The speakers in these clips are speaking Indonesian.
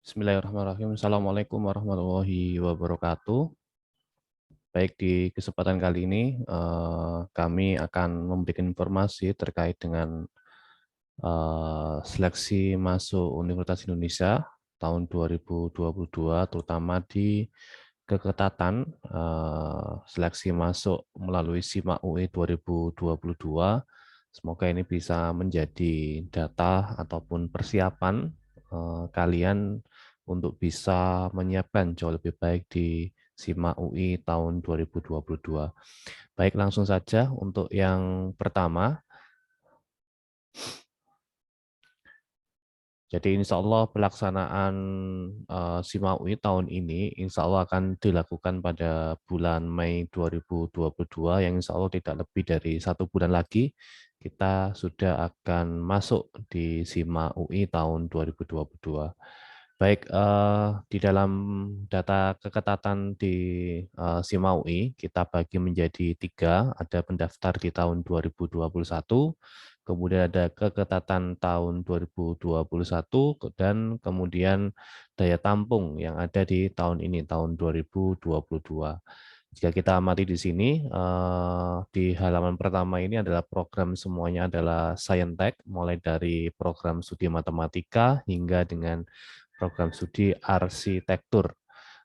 Bismillahirrahmanirrahim. Assalamualaikum warahmatullahi wabarakatuh. Baik, di kesempatan kali ini kami akan memberikan informasi terkait dengan seleksi masuk Universitas Indonesia tahun 2022, terutama di keketatan seleksi masuk melalui SIMAK UI 2022. Semoga ini bisa menjadi data ataupun persiapan kalian untuk bisa menyiapkan jauh lebih baik di SIMAK UI tahun 2022. Baik, langsung saja untuk yang pertama. Jadi insya Allah pelaksanaan SIMAK UI tahun ini insya Allah akan dilakukan pada bulan Mei 2022 yang insya Allah tidak lebih dari 1 bulan lagi kita sudah akan masuk di SIMAK UI tahun 2022. Baik, di dalam data keketatan di SIMAK UI kita bagi menjadi 3, ada pendaftar di tahun 2021, kemudian ada keketatan tahun 2021, dan kemudian daya tampung yang ada di tahun ini, tahun 2022. Jika kita amati di sini, di halaman pertama ini adalah program semuanya adalah Saintek, mulai dari program studi matematika hingga dengan program studi arsitektur.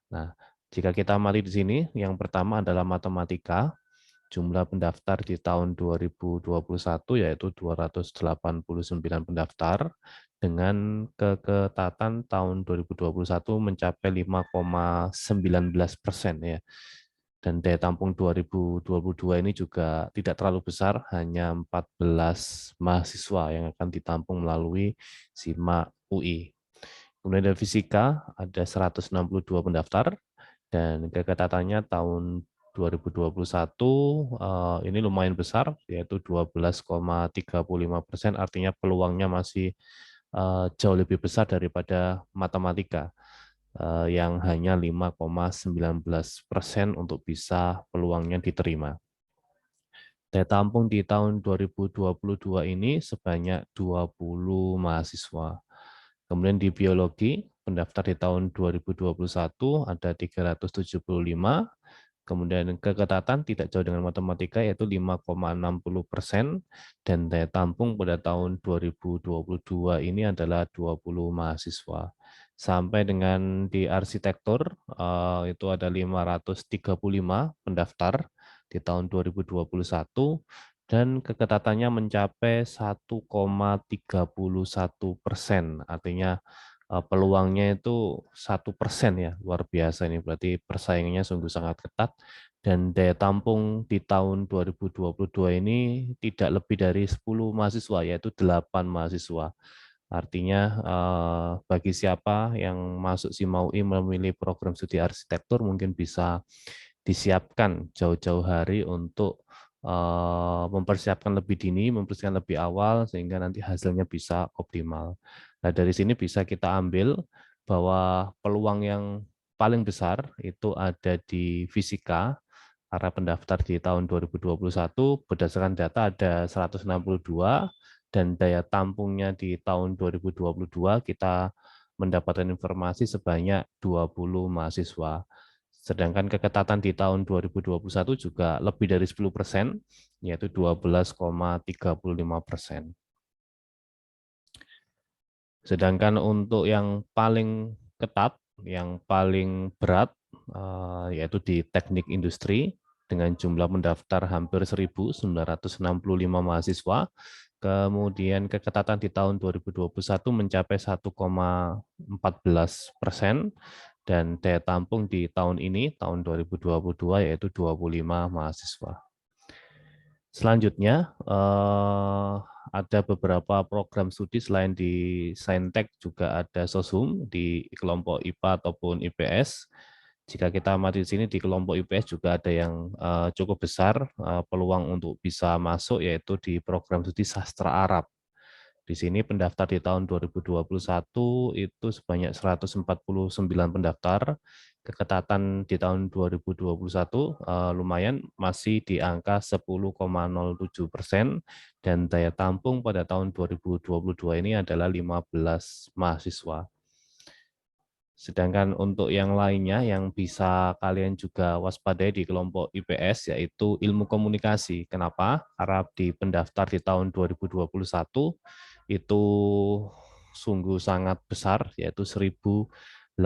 Nah, jika kita amati di sini, yang pertama adalah matematika. Jumlah pendaftar di tahun 2021 yaitu 289 pendaftar, dengan keketatan tahun 2021 mencapai 5,19% ya. Dan daya tampung 2022 ini juga tidak terlalu besar, hanya 14 mahasiswa yang akan ditampung melalui SIMAK UI. Kemudian dari fisika ada 162 pendaftar, dan keketatannya tahun 2021 ini lumayan besar, yaitu 12,35%, artinya peluangnya masih jauh lebih besar daripada matematika yang hanya 5,19% untuk bisa peluangnya diterima. Daya tampung di tahun 2022 ini sebanyak 20 mahasiswa. Kemudian di biologi, pendaftar di tahun 2021 ada 375, kemudian keketatan tidak jauh dengan matematika yaitu 5,60%, dan daya tampung pada tahun 2022 ini adalah 20 mahasiswa. Sampai dengan di arsitektur itu ada 535 pendaftar di tahun 2021, dan keketatannya mencapai 1,31%, artinya peluangnya itu 1% ya, luar biasa ini, berarti persaingannya sungguh sangat ketat, dan daya tampung di tahun 2022 ini tidak lebih dari 10 mahasiswa, yaitu 8 mahasiswa. Artinya bagi siapa yang masuk SIMAK UI memilih program studi arsitektur mungkin bisa disiapkan jauh-jauh hari untuk mempersiapkan lebih dini, mempersiapkan lebih awal, sehingga nanti hasilnya bisa optimal. Nah, dari sini bisa kita ambil bahwa peluang yang paling besar itu ada di fisika, karena pendaftar di tahun 2021 berdasarkan data ada 162, dan daya tampungnya di tahun 2022 kita mendapatkan informasi sebanyak 20 mahasiswa. Sedangkan keketatan di tahun 2021 juga lebih dari 10%, yaitu 12,35%. Sedangkan untuk yang paling ketat, yang paling berat, yaitu di teknik industri, dengan jumlah pendaftar hampir 1.965 mahasiswa, kemudian keketatan di tahun 2021 mencapai 1,14%, dan daya tampung di tahun ini, tahun 2022, yaitu 25 mahasiswa. Selanjutnya, ada beberapa program studi selain di Saintek, juga ada Sosum di kelompok IPA ataupun IPS. Jika kita amati di sini, di kelompok IPS juga ada yang cukup besar peluang untuk bisa masuk, yaitu di program studi sastra Arab. Di sini pendaftar di tahun 2021 itu sebanyak 149 pendaftar. Keketatan di tahun 2021 lumayan, masih di angka 10,07%, dan daya tampung pada tahun 2022 ini adalah 15 mahasiswa. Sedangkan untuk yang lainnya yang bisa kalian juga waspadai di kelompok IPS yaitu ilmu komunikasi. Kenapa? Karena di pendaftar di tahun 2021 itu sungguh sangat besar, yaitu 1.080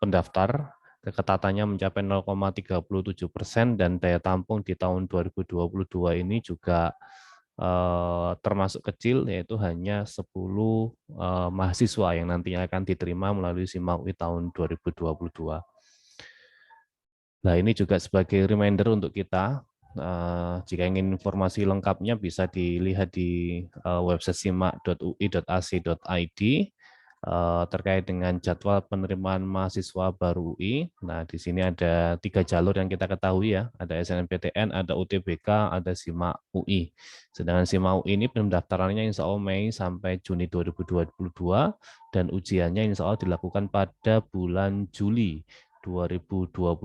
pendaftar, keketatannya mencapai 0,37% dan daya tampung di tahun 2022 ini juga termasuk kecil, yaitu hanya 10 mahasiswa yang nantinya akan diterima melalui SIMA UI tahun 2022. Nah, ini juga sebagai reminder untuk kita. Jika ingin informasi lengkapnya bisa dilihat di website simak.ui.ac.id terkait dengan jadwal penerimaan mahasiswa baru UI. Nah, di sini ada 3 jalur yang kita ketahui ya. Ada SNMPTN, ada UTBK, ada SIMAK UI. Sedangkan SIMAK UI ini pendaftarannya insya Allah Mei sampai Juni 2022 dan ujiannya insya Allah dilakukan pada bulan Juli 2022.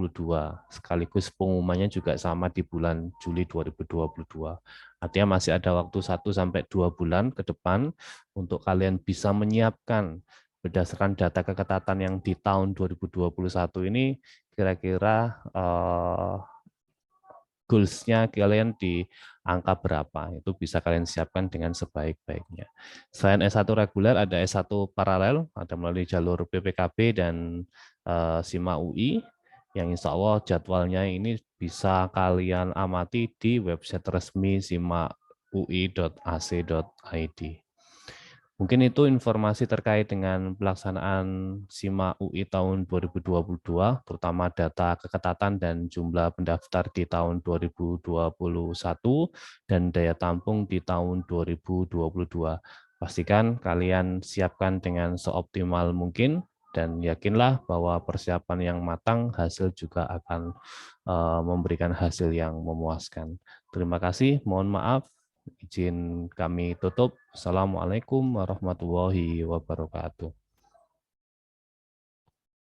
Sekaligus pengumumannya juga sama di bulan Juli 2022. Artinya masih ada waktu 1-2 bulan ke depan untuk kalian bisa menyiapkan berdasarkan data keketatan yang di tahun 2021 ini kira-kira goals-nya kalian di angka berapa, itu bisa kalian siapkan dengan sebaik-baiknya. Selain S1 reguler, ada S1 paralel, ada melalui jalur PPKB dan SIMA UI, yang insya Allah jadwalnya ini bisa kalian amati di website resmi simaui.ac.id. Mungkin itu informasi terkait dengan pelaksanaan SIMA UI tahun 2022, terutama data keketatan dan jumlah pendaftar di tahun 2021 dan daya tampung di tahun 2022. Pastikan kalian siapkan dengan seoptimal mungkin dan yakinlah bahwa persiapan yang matang hasil juga akan memberikan hasil yang memuaskan. Terima kasih, mohon maaf. Izin kami tutup. Assalamualaikum warahmatullahi wabarakatuh.